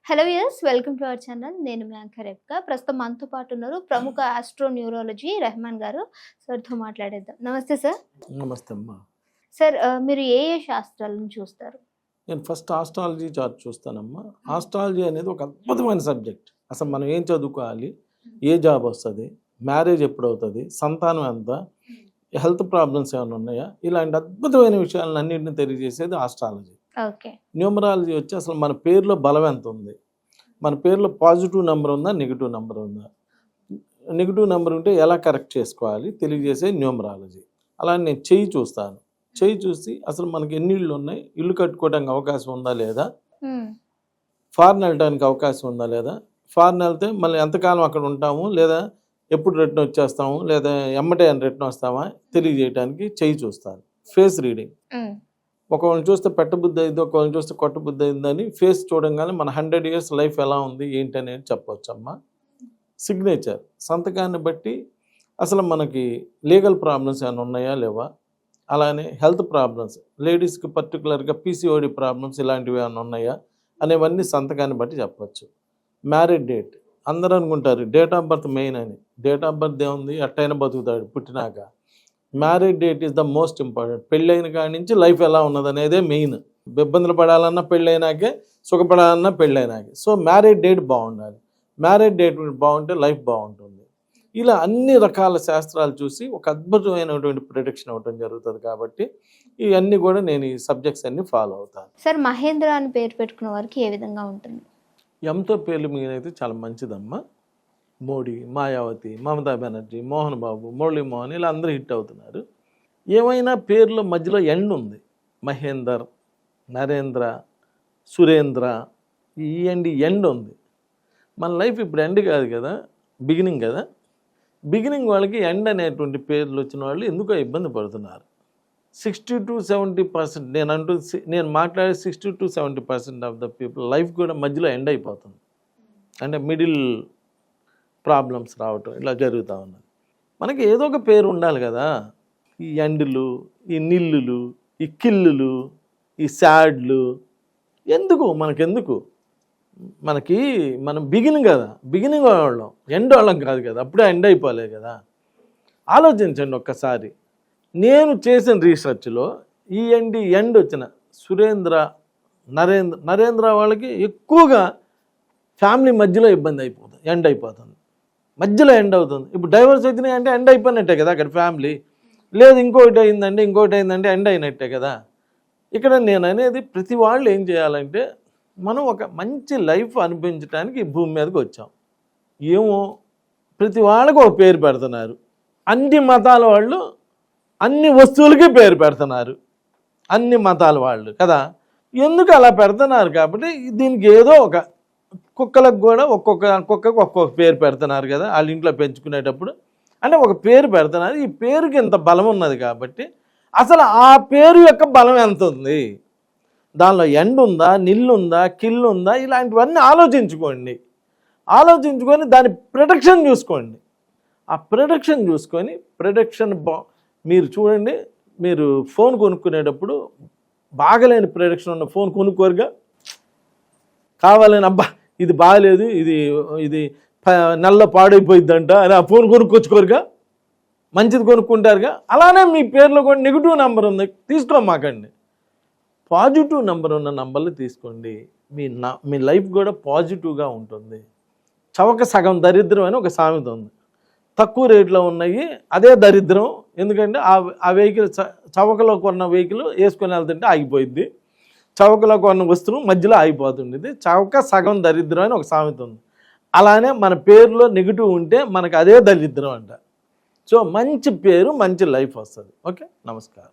Hello yes welcome to our channel. నేను మీ anchor రేఖ. ప్రస్తుతం మనతో పాటు ఉన్నారు ప్రముఖ ఆస్ట్రో న్యూరాలజీ రెహమాన్ గారు. సార్తో మాట్లాడేద్దాం. నమస్తే సార్. నమస్తే అమ్మా. సార్ మీరు ఏ శాస్త్రాలను చూస్తారు? నేను ఫస్ట్ ఆస్ట్రాలజీ చార్ట్ చూస్తానమ్మా. ఆస్ట్రాలజీ అనేది ఒక అద్భుతమైన సబ్జెక్ట్. అసలు మనం ఏం చదువుకోవాలి, ఏ జాబ్ వస్తుంది, మ్యారేజ్ ఎప్పుడు అవుతుంది, సంతానం ఎంత, హెల్త్ ప్రాబ్లమ్స్ ఏమైనా ఉన్నాయా, ఇలాంటి అద్భుతమైన విషయాలను అన్నింటినీ తెలియజేసేది ఆస్ట్రాలజీ. ఓకే. న్యూమరాలజీ వచ్చి అసలు మన పేరులో బలం ఎంత ఉంది, మన పేరులో పాజిటివ్ నెంబర్ ఉందా, నెగిటివ్ నెంబర్ ఉందా, నెగిటివ్ నెంబర్ ఉంటే ఎలా కరెక్ట్ చేసుకోవాలి తెలియజేసే న్యూమరాలజీ. అలా నేను చెయ్యి చూస్తాను. చెయ్యి చూసి అసలు మనకి ఎన్ని ఇళ్ళు ఉన్నాయి, ఇల్లు కట్టుకోవడానికి అవకాశం ఉందా లేదా, ఫారెన్ వెళ్ళడానికి అవకాశం ఉందా లేదా, ఫారెన్ వెళ్తే మళ్ళీ ఎంతకాలం అక్కడ ఉంటాము, లేదా ఎప్పుడు రిటర్న్ వచ్చేస్తాము, లేదా ఎమ్మటే రిటర్న్ వస్తామా తెలియజేయడానికి చెయ్యి చూస్తాను. ఫేస్ రీడింగ్, ఒకళ్ళని చూస్తే పెట్టబుద్ధి అయింది, ఒకళ్ళని చూస్తే కొట్టబుద్ధి అయిందని ఫేస్ చూడంగానే మన 100 years లైఫ్ ఎలా ఉంది ఏంటి అనేది చెప్పవచ్చు అమ్మా. సిగ్నేచర్, సంతకాన్ని బట్టి అసలు మనకి లీగల్ ప్రాబ్లమ్స్ ఏమైనా ఉన్నాయా లేవా, అలానే హెల్త్ ప్రాబ్లమ్స్, లేడీస్కి పర్టికులర్గా పీసీఓడి ప్రాబ్లమ్స్ ఇలాంటివి ఏమైనా ఉన్నాయా అనేవన్నీ సంతకాన్ని బట్టి చెప్పచ్చు. మ్యారేజ్ డేట్, అందరూ అనుకుంటారు డేట్ ఆఫ్ బర్త్ మెయిన్ అని. డేట్ ఆఫ్ బర్త్ ఏముంది, ఎట్టయినా బతుకుతాడు పుట్టినాక. Marriage date is the most important. పెళ్ళైన కాడి నుంచి లైఫ్ ఎలా ఉన్నది అనేదే మెయిన్. ఇబ్బందులు పడాలన్నా పెళ్ళైనాకే, సుఖపడాలన్నా పెళ్ళైనాకే. సో మ్యారేజ్ డేట్ బాగుండాలి. మ్యారేజ్ డేట్ బాగుంటే లైఫ్ బాగుంటుంది. ఇలా అన్ని రకాల శాస్త్రాలు చూసి ఒక అద్భుతమైనటువంటి ప్రిడిక్షన్ అవ్వడం జరుగుతుంది. కాబట్టి ఇవన్నీ కూడా నేను ఈ సబ్జెక్ట్స్ అన్ని ఫాలో అవుతాను. సార్ మహేంద్ర అని పేరు పెట్టుకున్న వారికి ఏ విధంగా ఉంటుంది? ఎంతో పేర్లు మీనైతే చాలా మంచిదమ్మా. మోడీ, మాయావతి, మమతా బెనర్జీ, మోహన్ బాబు, మురళీమోహన్ ఇలా అందరూ హిట్ అవుతున్నారు. ఏమైనా పేర్ల మధ్యలో ఎండ్ ఉంది. మహేందర్, నరేంద్ర, సురేంద్ర, ఈ ఎండ్ ఉంది. మన లైఫ్ ఇప్పుడు ఎండ్ కాదు కదా, బిగినింగ్ కదా. బిగినింగ్ వాళ్ళకి ఎండ్ అనేటువంటి పేర్లు వచ్చిన వాళ్ళు ఎందుకో ఇబ్బంది పడుతున్నారు. 60 to 70% నేను మాట్లాడే 60 to 70% of the people life కూడా మధ్యలో ఎండ్ అయిపోతుంది. అంటే మిడిల్ ప్రాబ్లమ్స్ రావటం ఇలా జరుగుతూ ఉన్నది. మనకి ఏదో ఒక పేరు ఉండాలి కదా. ఈ ఎండ్లు, ఈ నిల్లులు, ఈ కిల్లులు, ఈ సాడ్లు ఎందుకు మనకెందుకు? మనం బిగినింగ్ కదా, బిగినింగ్ వాళ్ళం, ఎండ్ వాళ్ళం కాదు కదా, అప్పుడే ఎండ్ అయిపోలేదు కదా. ఆలోచించండి ఒక్కసారి. నేను చేసిన రీసెర్చ్లో ఈ ఎండ్ వచ్చిన సురేంద్ర, నరేంద్ర వాళ్ళకి ఎక్కువగా ఫ్యామిలీ మధ్యలో ఇబ్బంది అయిపోతుంది, ఎండ్ అయిపోతుంది, మధ్యలో ఎండ్ అవుతుంది. ఇప్పుడు డైవర్స్ వచ్చినాయి అంటే ఎండ్ అయిపోయినట్టే కదా అక్కడ ఫ్యామిలీ. లేదు ఇంకోటి అయిందంటే ఎండ్ అయినట్టే కదా. ఇక్కడ నేను అనేది ప్రతి వాళ్ళు ఏం చేయాలంటే, మనం ఒక మంచి లైఫ్ అనిపించడానికి ఈ భూమి మీదకి వచ్చాం. ఏమో ప్రతి వాళ్ళకు ఒక పేరు పెడుతున్నారు. అన్ని మతాల వాళ్ళు అన్ని వస్తువులకి పేరు పెడుతున్నారు, అన్ని మతాల వాళ్ళు కదా. ఎందుకు అలా పెడుతున్నారు? కాబట్టి దీనికి ఏదో ఒక కుక్కలకు కూడా కుక్కకు ఒక్కొక్క పేరు పెడుతున్నారు కదా వాళ్ళ ఇంట్లో పెంచుకునేటప్పుడు. అంటే ఒక పేరు పెడుతున్నారు. ఈ పేరుకి ఎంత బలం ఉన్నది కాబట్టి అసలు ఆ పేరు యొక్క బలం ఎంత ఉంది, దానిలో ఎండ్ ఉందా, నిల్లు ఉందా, కిల్లు ఉందా, ఇలాంటివన్నీ ఆలోచించుకొని దాని ప్రొటెక్షన్ చూసుకోండి. ఆ ప్రొటెక్షన్ చూసుకొని మీరు చూడండి. మీరు ఫోన్ కొనుక్కునేటప్పుడు బాగలేని ప్రొటెక్షన్ ఉన్న ఫోన్ కొనుక్కోరుగా. కావాలని అబ్బా ఇది బాగలేదు, ఇది నెలలో పాడైపోయిద్దంట అని ఆ ఫోన్ కొనుక్కొచ్చుకోరుగా, మంచిది కొనుక్కుంటారుగా. అలానే మీ పేర్లో కూడా నెగిటివ్ నెంబర్ ఉంది, తీసుకోమాకండి. పాజిటివ్ నెంబర్ ఉన్న నంబర్లు తీసుకోండి. మీ లైఫ్ కూడా పాజిటివ్గా ఉంటుంది. చవక సగం దరిద్రం అని ఒక సామెత ఉంది. తక్కువ రేట్లో ఉన్నాయి అదే దరిద్రం. ఎందుకంటే ఆ వెహికల్, చవకలో కొన్న వెహికల్ వేసుకొని వెళ్తుంటే ఆగిపోయింది, చవకలో కొన్న వస్తువు మధ్యలో ఆగిపోతుండేది. చవక సగం దరిద్రం అని ఒక సామెత ఉంది. అలానే మన పేరులో నెగిటివ్ ఉంటే మనకు అదే దరిద్రం అంట. సో మంచి పేరు, మంచి లైఫ్ వస్తుంది. ఓకే, నమస్కారం.